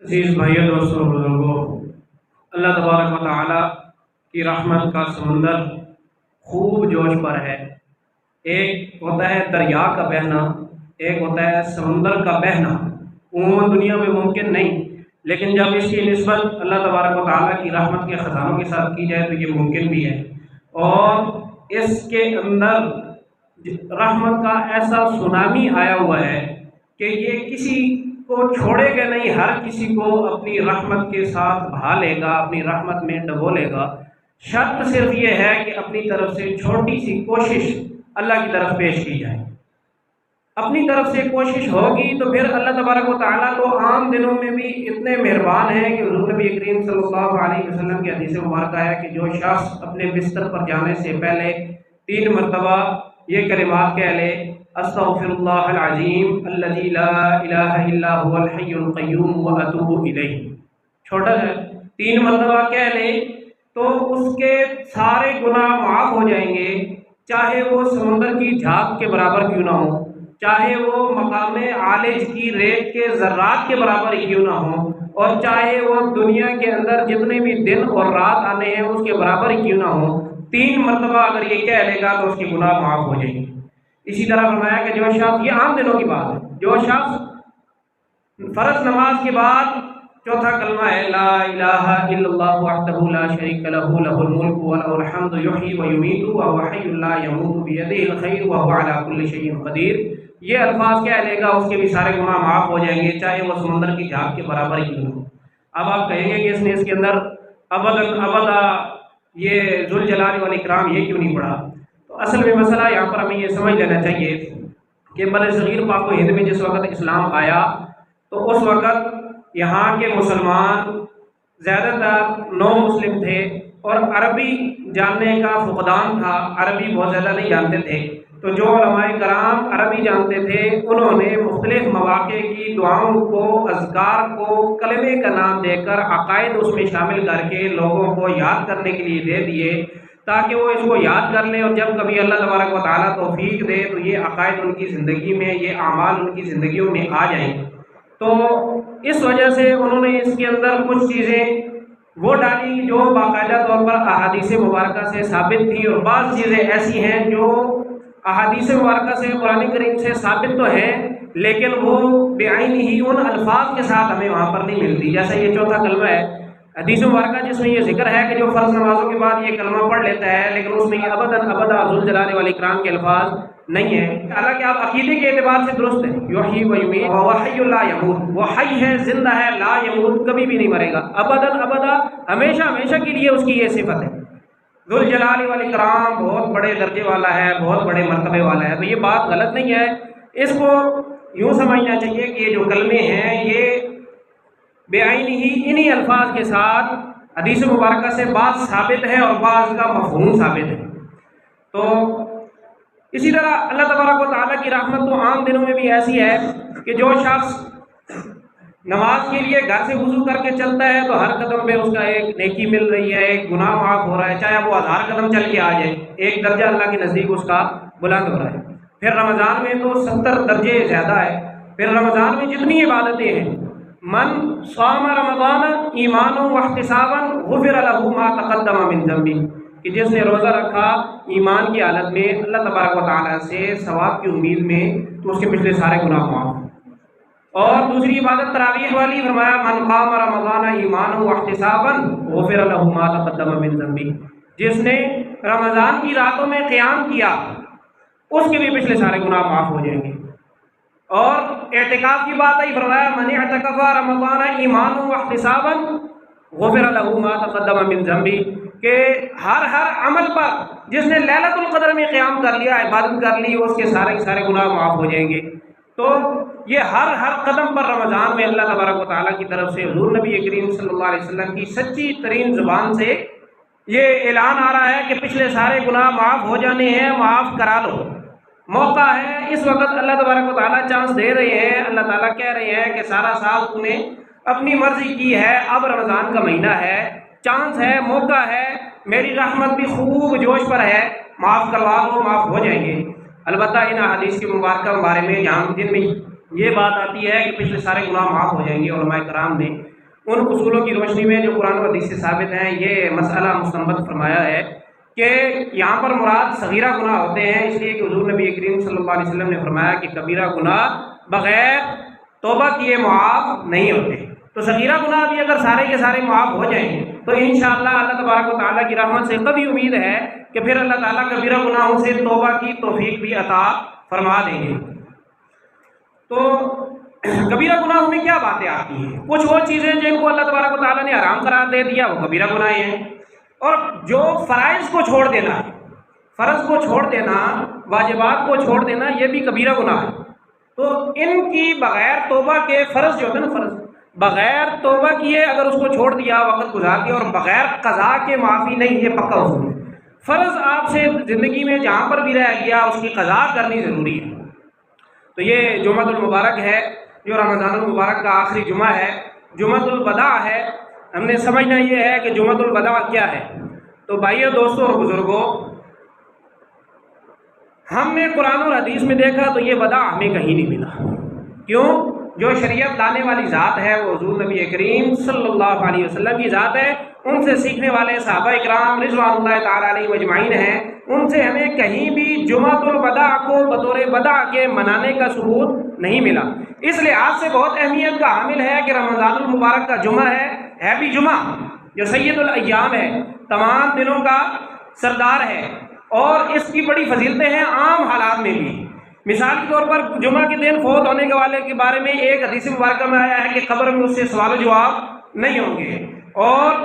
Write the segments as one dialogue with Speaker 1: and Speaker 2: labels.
Speaker 1: عزیز بھائیوں دوستوں بزرگوں، اللہ تبارک و تعالی کی رحمت کا سمندر خوب جوش پر ہے۔ ایک ہوتا ہے دریا کا بہنا، ایک ہوتا ہے سمندر کا بہنا۔ عموماً دنیا میں ممکن نہیں، لیکن جب اس کی نسبت اللہ تبارک و تعالی کی رحمت کے خزانوں کے ساتھ کی جائے تو یہ ممکن بھی ہے۔ اور اس کے اندر رحمت کا ایسا سونامی آیا ہوا ہے کہ یہ کسی کو چھوڑے گا نہیں، ہر کسی کو اپنی رحمت کے ساتھ بہا لے گا، اپنی رحمت میں ڈبو لے گا۔ شرط صرف یہ ہے کہ اپنی طرف سے چھوٹی سی کوشش اللہ کی طرف پیش کی جائے۔ اپنی طرف سے کوشش ہوگی تو پھر اللہ تبارک و تعالیٰ تو عام دنوں میں بھی اتنے مہربان ہیں کہ حضور نبی کریم صلی اللہ علیہ وسلم کی حدیث مبارکہ ہے کہ جو شخص اپنے بستر پر جانے سے پہلے 3 مرتبہ یہ کلمات کہہ لے، استغفر اللہ العظیم الذی لا الہ الا هو الحی القیوم واتوب الیہ، چھوٹا ہے، 3 مرتبہ کہہ لے تو اس کے سارے گناہ معاف ہو جائیں گے، چاہے وہ سمندر کی جھاگ کے برابر کیوں نہ ہو، چاہے وہ مقام عالج کی ریت کے ذرات کے برابر ہی کیوں نہ ہو، اور چاہے وہ دنیا کے اندر جتنے بھی دن اور رات آنے ہیں اس کے برابر ہی کیوں نہ ہو، 3 مرتبہ اگر یہ کہہ لے گا تو اس کی گناہ معاف ہو جائیں گے۔ اسی طرح فرمایا کہ جو شخص، یہ عام دنوں کی بات ہے، جو شخص فرض نماز کے بعد چوتھا کلمہ ہے لا الہ الا اللہ وحدہ لا شریک لہ لہ الملک ولہ الحمد یحیی ویمیت وہو حی لا یموت بیدہ الخیر وہو علی کل شیء قدیر، یہ الفاظ کہہ لے گا اس کے بھی سارے گناہ معاف ہو جائیں گے، چاہے وہ سمندر کی جھاگ کے برابر ہی کیوں ہو۔ اب آپ کہیں گے کہ اس نے اس کے اندر ابدا یہ ذوالجلال والاکرام یہ کیوں نہیں پڑھا؟ تو اصل میں مسئلہ یہاں پر ہمیں یہ سمجھ لینا چاہیے کہ بر صغیر پاک و ہند میں جس وقت اسلام آیا تو اس وقت یہاں کے مسلمان زیادہ تر نو مسلم تھے اور عربی جاننے کا فقدان تھا، عربی بہت زیادہ نہیں جانتے تھے۔ تو جو علماء کرام عربی جانتے تھے انہوں نے مختلف مواقع کی دعاؤں کو، اذکار کو کلمے کا نام دے کر عقائد اس میں شامل کر کے لوگوں کو یاد کرنے کے لیے دے دیے تاکہ وہ اس کو یاد کر لیں، اور جب کبھی اللہ تبارک و تعالیٰ توفیق دے تو یہ عقائد ان کی زندگی میں، یہ اعمال ان کی زندگیوں میں آ جائیں۔ تو اس وجہ سے انہوں نے اس کے اندر کچھ چیزیں وہ ڈالی جو باقاعدہ طور پر احادیث مبارکہ سے ثابت تھی، اور بعض چیزیں ایسی ہیں جو احادیث مبارکہ سے، قرآن کریم سے ثابت تو ہیں لیکن وہ بعین ہی ان الفاظ کے ساتھ ہمیں وہاں پر نہیں ملتی۔ جیسے یہ چوتھا کلمہ ہے حدیث مبارکہ جس میں یہ ذکر ہے کہ جو فرض نمازوں کے بعد یہ کلمہ پڑھ لیتا ہے، لیکن اس میں یہ ابدا ذوالجلال والاکرام کے الفاظ نہیں ہیں، حالانکہ آپ عقیدے کے اعتبار سے درست ہیں۔ یحیی و یمیت وہو حی لا یموت، وہ حی ہے، زندہ ہے، لا یموت، کبھی بھی نہیں مرے گا، ابدا ہمیشہ ہمیشہ کے لیے اس کی یہ صفت ہے۔ ذوالجلال والاکرام بہت بڑے درجے والا ہے، بہت بڑے مرتبے والا ہے، تو یہ بات غلط نہیں ہے۔ اس کو یوں سمجھنا چاہیے کہ یہ جو کلمے ہیں یہ بعین ہی انہی الفاظ کے ساتھ حدیث مبارکہ سے بعض ثابت ہے اور بعض کا مفہوم ثابت ہے۔ تو اسی طرح اللہ تبارک و تعالیٰ کی رحمت تو عام دنوں میں بھی ایسی ہے کہ جو شخص نماز کے لیے گھر سے وضو کر کے چلتا ہے تو ہر قدم پہ اس کا ایک نیکی مل رہی ہے، ایک گناہ معاف ہو رہا ہے، چاہے وہ 1000 قدم چل کے آ جائے، ایک درجہ اللہ کے نزدیک اس کا بلند ہو رہا ہے۔ پھر رمضان میں تو 70 درجے زیادہ ہے۔ پھر رمضان میں جتنی عبادتیں ہیں، من صام رمضان ایمانا واحتسابا غفر له ما تقدم من ذنبہ، کہ جس نے روزہ رکھا ایمان کی حالت میں اللہ تبارک و تعالیٰ سے ثواب کی امید میں تو اس کے پچھلے سارے گناہ معاف۔ اور دوسری عبادت تراویح والی، فرمایا من قام رمضان ایمانا واحتسابا غفر له ما تقدم من ذنبہ، جس نے رمضان کی راتوں میں قیام کیا اس کے بھی پچھلے سارے گناہ معاف ہو جائیں گے۔ اور اعتکاف کی بات آئی، فرمایا من اعتکف رمضان ایمانا واحتسابا غفر له ما تقدم من ذنبہ، کہ ہر عمل پر جس نے لیلۃ القدر میں قیام کر لیا، عبادت کر لی، اس کے سارے گناہ معاف ہو جائیں گے۔ تو یہ ہر قدم پر رمضان میں اللہ تبارک و تعالیٰ کی طرف سے حضور نبی کریم صلی اللہ علیہ وسلم کی سچی ترین زبان سے یہ اعلان آ رہا ہے کہ پچھلے سارے گناہ معاف ہو جانے ہیں، معاف کرا لو۔ موقع ہے اس وقت، اللہ تبارک و تعالیٰ چانس دے رہے ہیں، اللہ تعالیٰ کہہ رہے ہیں کہ سارا سال تم نے اپنی مرضی کی ہے، اب رمضان کا مہینہ ہے، چانس ہے، موقع ہے، میری رحمت بھی خوب جوش پر ہے، معاف کروا لو، معاف ہو جائیں گے۔ البتہ ان حدیث کی مبارکہ بارے میں جن میں یہ بات آتی ہے کہ پچھلے سارے گناہ معاف ہو جائیں گے، علماء کرام نے ان اصولوں کی روشنی میں جو قرآن و حدیث سے ثابت ہیں یہ مسئلہ مستنبط فرمایا ہے کہ یہاں پر مراد صغیرہ گناہ ہوتے ہیں، اس لیے کہ حضور نبی کریم صلی اللہ علیہ وسلم نے فرمایا کہ کبیرہ گناہ بغیر توبہ کیے معاف نہیں ہوتے۔ تو صغیرہ گناہ بھی اگر سارے کے سارے معاف ہو جائیں تو انشاءاللہ اللہ تبارک و تعالیٰ کی رحمت سے کبھی امید ہے کہ پھر اللہ تعالیٰ کبیرہ گناہوں سے توبہ کی توفیق بھی عطا فرما دیں گے۔ تو کبیرہ گناہوں میں کیا باتیں آتی ہیں؟ کچھ وہ چیزیں جن کو اللہ تبارک و تعالیٰ نے حرام قرار دے دیا وہ کبیرہ گناہ ہیں، اور جو فرائض کو چھوڑ دینا، فرض کو چھوڑ دینا، واجبات کو چھوڑ دینا، یہ بھی کبیرہ گناہ ہے۔ تو ان کی بغیر توبہ کے فرض جو ہوتے ہیں نا، فرض بغیر توبہ کیے اگر اس کو چھوڑ دیا، وقت گزار دیا، اور بغیر قضا کے معافی نہیں، یہ پکا اصول ہے۔ فرض آپ سے زندگی میں جہاں پر بھی رہ گیا اس کی قضا کرنی ضروری ہے۔ تو یہ جمعہ المبارک ہے جو رمضان المبارک کا آخری جمعہ ہے، جمعہ الوداع ہے۔ ہم نے سمجھنا یہ ہے کہ جمعہ الوداع کیا ہے۔ تو بھائیو، دوستوں اور بزرگوں، ہم نے قرآن اور حدیث میں دیکھا تو یہ وداع ہمیں کہیں نہیں ملا۔ کیوں؟ جو شریعت لانے والی ذات ہے وہ حضور نبی کریم صلی اللہ علیہ وسلم کی ذات ہے، ان سے سیکھنے والے صحابہ اکرام رضوان اللہ تعالیٰ علیہ اجمعین ہیں، ان سے ہمیں کہیں بھی جمعہ الوداع کو بطور وداع کے منانے کا ثبوت نہیں ملا۔ اس لحاظ سے بہت اہمیت کا حامل ہے کہ رمضان المبارک کا جمعہ ہے بھی جمعہ جو سید الایام ہے، تمام دنوں کا سردار ہے، اور اس کی بڑی فضیلتیں ہیں عام حالات میں بھی۔ مثال کے طور پر جمعہ کے دن فوت ہونے کے والے کے بارے میں ایک حدیث مبارکہ میں آیا ہے کہ قبر میں اس سے سوال و جواب نہیں ہوں گے، اور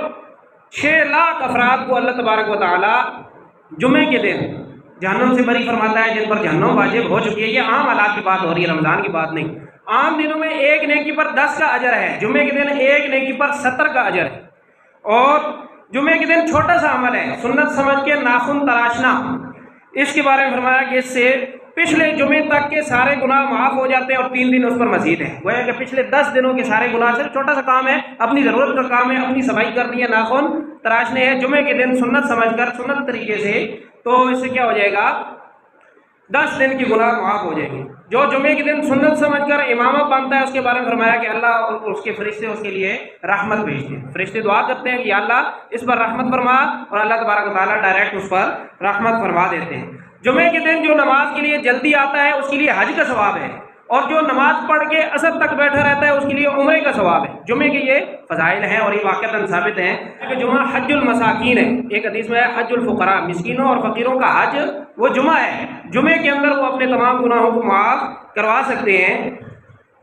Speaker 1: 6 لاکھ افراد کو اللہ تبارک و تعالی جمعے کے دن جہنم سے بری فرماتا ہے، جن پر جہنم واجب ہو چکی ہے۔ یہ عام حالات کی بات ہو رہی ہے، رمضان کی بات نہیں۔ عام دنوں میں ایک نیکی پر 10 کا اجر ہے، جمعے کے دن ایک نیکی پر 70 کا اجر ہے۔ اور جمعے کے دن چھوٹا سا عمل ہے، سنت سمجھ کے ناخن تراشنا، اس کے بارے میں فرمایا کہ اس سے پچھلے جمعے تک کے سارے گناہ معاف ہو جاتے ہیں، اور 3 دن اس پر مزید ہے۔ گویا کہ پچھلے 10 دنوں کے سارے گناہ، صرف چھوٹا سا کام ہے، اپنی ضرورت کا کام ہے، اپنی صفائی کرنی ہے، ناخن تراشنے ہیں جمعے کے دن سنت سمجھ کر، سنت طریقے سے، تو اس سے کیا ہو جائے گا؟ 10 دن کی گناہ معاف ہو جائیں گے۔ جو جمعے کے دن سنت سمجھ کر امامہ باندھتا ہے اس کے بارے میں فرمایا کہ اللہ اور اس کے فرشتے اس کے لیے رحمت بھیجتے ہیں، فرشتے دعا کرتے ہیں کہ یا اللہ اس پر رحمت فرما، اور اللہ تبارک و تعالیٰ ڈائریکٹ اس پر رحمت فرما دیتے ہیں۔ جمعے کے دن جو نماز کے لیے جلدی آتا ہے اس کے لیے حج کا ثواب ہے، اور جو نماز پڑھ کے عصر تک بیٹھا رہتا ہے اس کے لیے عمرے کا ثواب ہے۔ جمعے کے یہ فضائل ہیں، اور یہ واقعتاً ثابت ہیں کہ جمعہ حج المساکین ہے۔ ایک حدیث میں ہے حج الفقراء، مسکینوں اور فقیروں کا حج وہ جمعہ ہے، جمعے کے اندر وہ اپنے تمام گناہوں کو معاف کروا سکتے ہیں۔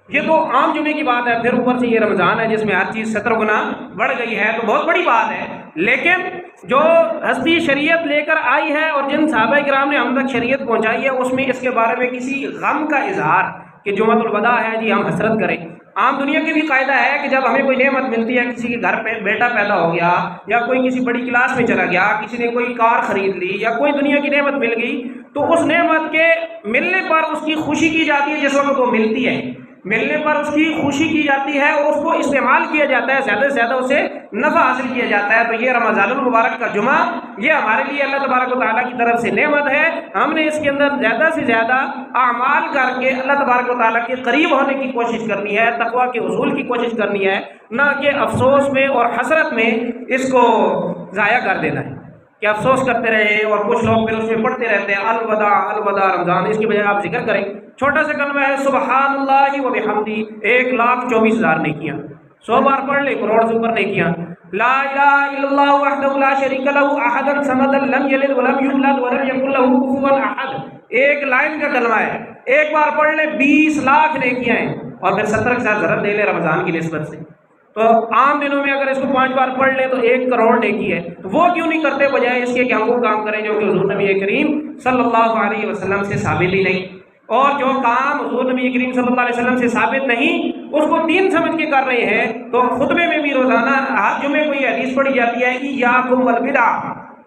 Speaker 1: یہ تو عام جمعے کی بات ہے، پھر اوپر سے یہ رمضان ہے جس میں ہر چیز 70 گنا بڑھ گئی ہے، تو بہت بڑی بات ہے۔ لیکن جو ہستی شریعت لے کر آئی ہے اور جن صحابہ کرام نے ہم تک شریعت پہنچائی ہے، اس میں اس کے بارے میں کسی غم کا اظہار کہ جمعہ الوداع ہے جی ہم حسرت کریں۔ عام دنیا کے بھی قاعدہ ہے کہ جب ہمیں کوئی نعمت ملتی ہے، کسی کے گھر پہ بیٹا پیدا ہو گیا، یا کوئی کسی بڑی کلاس میں چلا گیا، کسی نے کوئی کار خرید لی، یا کوئی دنیا کی نعمت مل گئی، تو اس نعمت کے ملنے پر اس کی خوشی کی جاتی ہے، جس وقت وہ ملتی ہے ملنے پر اس کی خوشی کی جاتی ہے، اور اس کو استعمال کیا جاتا ہے، زیادہ سے زیادہ اسے نفع حاصل کیا جاتا ہے۔ تو یہ رمضان المبارک کا جمعہ یہ ہمارے لیے اللہ تبارک و تعالیٰ کی طرف سے نعمت ہے۔ ہم نے اس کے اندر زیادہ سے زیادہ اعمال کر کے اللہ تبارک و تعالیٰ کے قریب ہونے کی کوشش کرنی ہے، تقویٰ کے حصول کی کوشش کرنی ہے، نہ کہ افسوس میں اور حسرت میں اس کو ضائع کر دینا ہے کہ افسوس کرتے رہے، اور کچھ لوگ پھر اس میں پڑھتے رہتے ہیں الوداع الوداع رمضان۔ اس کی بجائے آپ ذکر کریں، چھوٹا سا کلمہ ہے سبحان اللہ و بحمدہ، 1,24,000 نیکیاں، 100 بار پڑھ لے، کروڑ سے اوپر نیکیاں۔ لا الہ الا اللہ وحدہ لا شریک لہ احد الصمد لم یلد ولم یولد ولم یکن لہ کفوا احد، 1 لائن کا کلمہ ہے، ایک بار پڑھ لے 20 لاکھ نیکیاں ہیں، اور پھر 70 کے ساتھ ضرر دے لے رمضان کی نسبت سے۔ تو عام دنوں میں اگر اس کو 5 بار پڑھ لیں تو 1 کروڑ نیکی ہے، تو وہ کیوں نہیں کرتے بجائے اس کے کہ ہم وہ کام کریں جو کہ حضور نبی کریم صلی اللہ علیہ وسلم سے ثابت ہی نہیں، اور جو کام حضور نبی کریم صلی اللہ علیہ وسلم سے ثابت نہیں اس کو دین سمجھ کے کر رہے ہیں۔ تو خطبے میں بھی روزانہ ہر جمعے کو یہ حدیث پڑھی جاتی ہے ایاکم والبدع،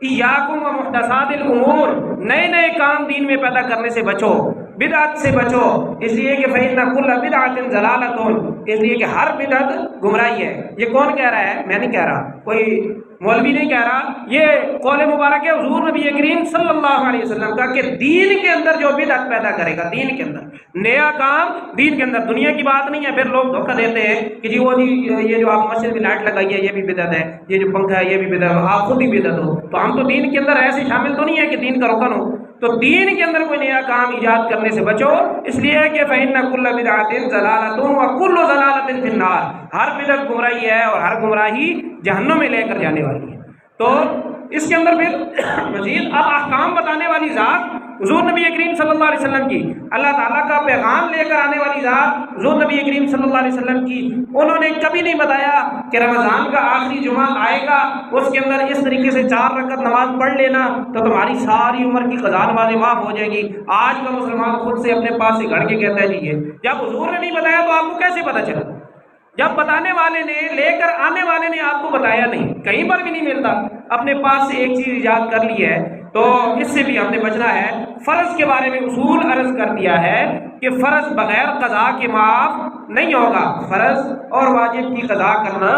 Speaker 1: ایاکم ومحدثات الامور، نئے نئے کام دین میں پیدا کرنے سے بچو، بدعت سے بچو، اس لیے کہ فإن كل بدعة ضلالة، اس لیے کہ ہر بدعت گمراہی ہے۔ یہ کون کہہ رہا ہے؟ میں نہیں کہہ رہا، کوئی مولوی نہیں کہہ رہا، یہ قول مبارک ہے حضور نبی کریم صلی اللہ علیہ وسلم کا کہ دین کے اندر جو بدعت پیدا کرے گا، دین کے اندر نیا کام، دین کے اندر، دنیا کی بات نہیں ہے۔ پھر لوگ دھوکہ دیتے ہیں کہ جی وہ جی یہ جو آپ مسجد میں لائٹ لگائی ہے یہ بھی بدعت ہے، یہ جو پنکھا ہے یہ بھی بدعت ہے، آپ خود ہی بدعت ہو۔ تو ہم تو دین کے اندر ایسے شامل تو نہیں ہے کہ دین کا رکن ہو۔ تو دین کے اندر کوئی نیا کام ایجاد کرنے سے بچو، اس لیے کہ فَإِنَّ كُلَّ بِدْعَةٍ ضَلَالَةٌ وَكُلُّ ضَلَالَةٍ فِي النَّارِ، ہر بدعت گمراہی ہے اور ہر گمراہی جہنم میں لے کر جانے والی ہے۔ تو اس کے اندر پھر مزید اب احکام بتانے والی ذات حضور نبی کریم صلی اللہ علیہ وسلم کی، اللہ تعالیٰ کا پیغام لے کر آنے والی ذات حضور نبی کریم صلی اللہ علیہ وسلم کی، انہوں نے کبھی نہیں بتایا کہ رمضان کا آخری جمعہ آئے گا، اس کے اندر اس طریقے سے 4 رکعت نماز پڑھ لینا تو تمہاری ساری عمر کی قضا نمازیں معاف ہو جائیں گی۔ آج کا مسلمان خود سے اپنے پاس سے گھڑ کے کہتا ہے جی یہ، جب حضور نے نہیں بتایا تو آپ کو کیسے پتہ چلا؟ جب بتانے والے نے، لے کر آنے والے نے آپ کو بتایا نہیں، کہیں پر بھی نہیں ملتا، اپنے پاس سے ایک چیز ایجاد کر لی ہے، تو اس سے بھی ہم نے بچنا ہے۔ فرض کے بارے میں اصول عرض کر دیا ہے کہ فرض بغیر قضا کے معاف نہیں ہوگا، فرض اور واجب کی قضا کرنا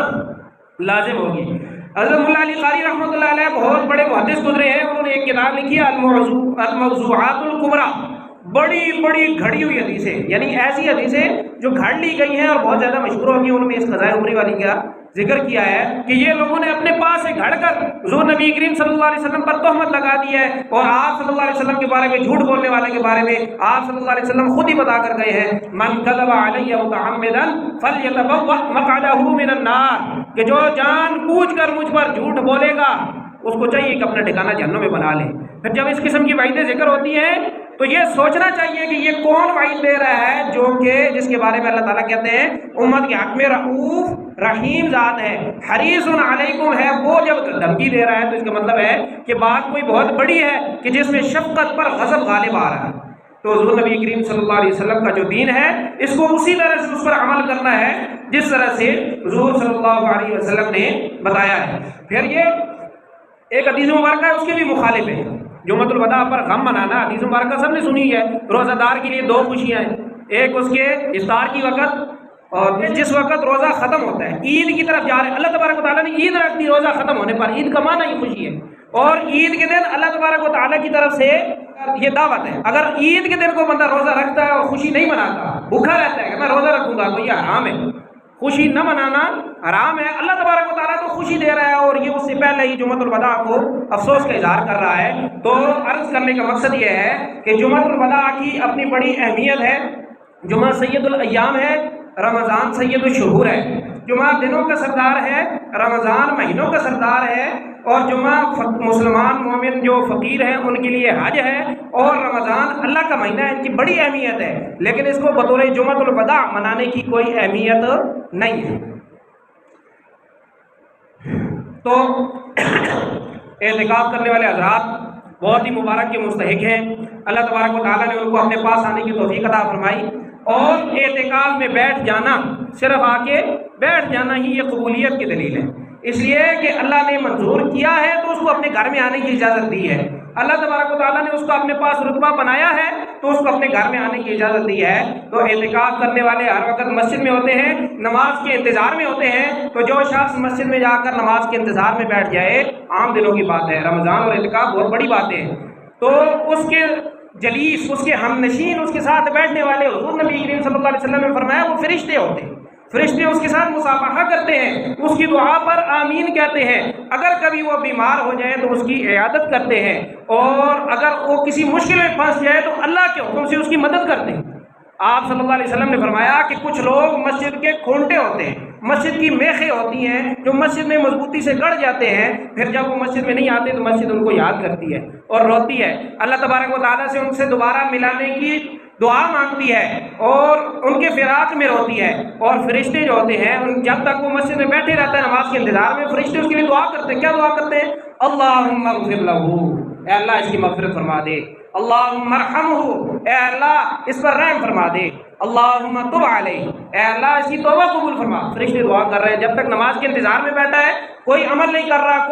Speaker 1: لازم ہوگی۔ حضرت مولا علی قاری رحمۃ اللہ علیہ بہت بڑے محدث گزرے ہیں، انہوں نے ایک کتاب لکھی ہے الموضوعات الکبریٰ، بڑی بڑی گھڑی ہوئی حدیثیں، یعنی ایسی حدیثیں جو گھڑ لی گئی ہیں اور بہت زیادہ مشہور ہوگی، ان میں اس قضاء عمری والی کا ذکر کیا ہے کہ یہ لوگوں نے اپنے پاس سے گھڑ کر حضور نبی کریم صلی اللہ علیہ وسلم پر تہمت لگا دی ہے، اور آپ صلی اللہ علیہ وسلم کے بارے میں، جھوٹ بولنے والے کے بارے میں آپ صلی اللہ علیہ وسلم خود ہی بتا کر گئے ہیں، من کذب علی متعمدا فلیتبوأ مقعدہ من النار، کہ جو جان بوجھ کر مجھ پر جھوٹ بولے گا اس کو چاہیے کہ اپنا ٹھکانہ جہنم میں بنا لے۔ پھر جب اس قسم کی وعیدیں ذکر ہوتی ہیں تو یہ سوچنا چاہیے کہ یہ کون وعید دے رہا ہے، جو کہ جس کے بارے میں اللہ تعالیٰ کہتے ہیں امت کے حق میں رؤوف رحیم ذات ہے، حریص علیکم ہے، وہ جب دھمکی دے رہا ہے تو اس کا مطلب ہے کہ بات کوئی بہت بڑی ہے کہ جس میں شفقت پر غضب غالب آ رہا ہے۔ تو حضور نبی کریم صلی اللہ علیہ وسلم کا جو دین ہے اس کو اسی طرح سے اس پر عمل کرنا ہے جس طرح سے حضور صلی اللہ علیہ وسلم نے بتایا ہے۔ پھر یہ ایک حدیث مبارکہ ہے اس کے بھی مخالف ہے، جمعۃ الوداع پر غم منانا، حدیث مبارکہ سب نے سنی ہے، روزہ دار کے لیے 2 خوشیاں ہیں، ایک اس کے افطار کی وقت اور جس وقت روزہ ختم ہوتا ہے، عید کی طرف جا رہے ہیں، اللہ تبارک و تعالیٰ نے عید رکھ دی روزہ ختم ہونے پر، عید کا معنی ہی خوشی ہے، اور عید کے دن اللہ تبارک و تعالیٰ کی طرف سے یہ دعوت ہے۔ اگر عید کے دن کو بندہ روزہ رکھتا ہے اور خوشی نہیں مناتا، بھوکا رہتا ہے کہ میں روزہ رکھوں گا، تو یہ حرام ہے، خوشی نہ منانا حرام ہے۔ اللہ تبارک و تعالیٰ تو خوشی دے رہا ہے اور یہ اس سے پہلے ہی جمعۃ الوداع کو افسوس کا اظہار کر رہا ہے۔ تو عرض کرنے کا مقصد یہ ہے کہ جمعۃ الوداع کی اپنی بڑی اہمیت ہے، جمعہ سید الایام ہے، رمضان سید الشہور ہے، جمعہ دنوں کا سردار ہے، رمضان مہینوں کا سردار ہے، اور جمعہ مسلمان مومن جو فقیر ہیں ان کے لیے حج ہے، اور رمضان اللہ کا مہینہ ہے، ان کی بڑی اہمیت ہے، لیکن اس کو بطور جمعۃ الوداع منانے کی کوئی اہمیت نہیں ہے۔ تو اعتکاف کرنے والے حضرات بہت ہی مبارک کے مستحق ہیں، اللہ تبارک و تعالیٰ نے ان کو اپنے پاس آنے کی توفیق عطا فرمائی، اور اعتکاف میں بیٹھ جانا، صرف آ کے بیٹھ جانا ہی یہ قبولیت کی دلیل ہے، اس لیے کہ اللہ نے منظور کیا ہے تو اس کو اپنے گھر میں آنے کی اجازت دی ہے، اللہ تبارک و تعالیٰ نے اس کو اپنے پاس رتبہ بنایا ہے تو اس کو اپنے گھر میں آنے کی اجازت دی ہے۔ تو اعتکاف کرنے والے ہر وقت مسجد میں ہوتے ہیں، نماز کے انتظار میں ہوتے ہیں، تو جو شخص مسجد میں جا کر نماز کے انتظار میں بیٹھ جائے، عام دنوں کی بات ہے، رمضان اور اعتکاف بہت بڑی باتیں ہیں، تو اس کے جلیس، اس کے ہم نشین، اس کے ساتھ بیٹھنے والے، حضور نبی کریم صلی اللہ علیہ وسلم نے فرمایا وہ فرشتے ہوتے ہیں، فرشتے اس کے ساتھ مصافحہ کرتے ہیں، اس کی دعا پر آمین کہتے ہیں، اگر کبھی وہ بیمار ہو جائے تو اس کی عیادت کرتے ہیں، اور اگر وہ کسی مشکل میں پھنس جائے تو اللہ کے حکم سے اس کی مدد کرتے ہیں۔ آپ صلی اللہ علیہ وسلم نے فرمایا کہ کچھ لوگ مسجد کے کھونٹے ہوتے ہیں، مسجد کی میخیں ہوتی ہیں جو مسجد میں مضبوطی سے گڑ جاتے ہیں، پھر جب وہ مسجد میں نہیں آتے تو مسجد ان کو یاد کرتی ہے اور روتی ہے، اللہ تبارک و تعالیٰ سے ان سے دوبارہ ملانے کی دعا مانگتی ہے اور ان کے فراق میں روتی ہے، اور فرشتے جو ہوتے ہیں جب تک وہ مسجد میں بیٹھے رہتا ہے نماز کے انتظار میں، فرشتے اس کے لیے دعا کرتے ہیں۔ کیا دعا کرتے ہیں؟ اللہم اغفر لہو، اے اللہ اس کی مغفرت فرما دے، اللہم ارحمہ، اے اللہ اس پر رحم فرما دے، اللہم تب علیہ، اے اللہ اس کی توبہ قبول فرما۔ فرشتے دعا کر رہے ہیں جب تک نماز کے انتظار میں بیٹھا ہے، کوئی عمل نہیں کر رہا۔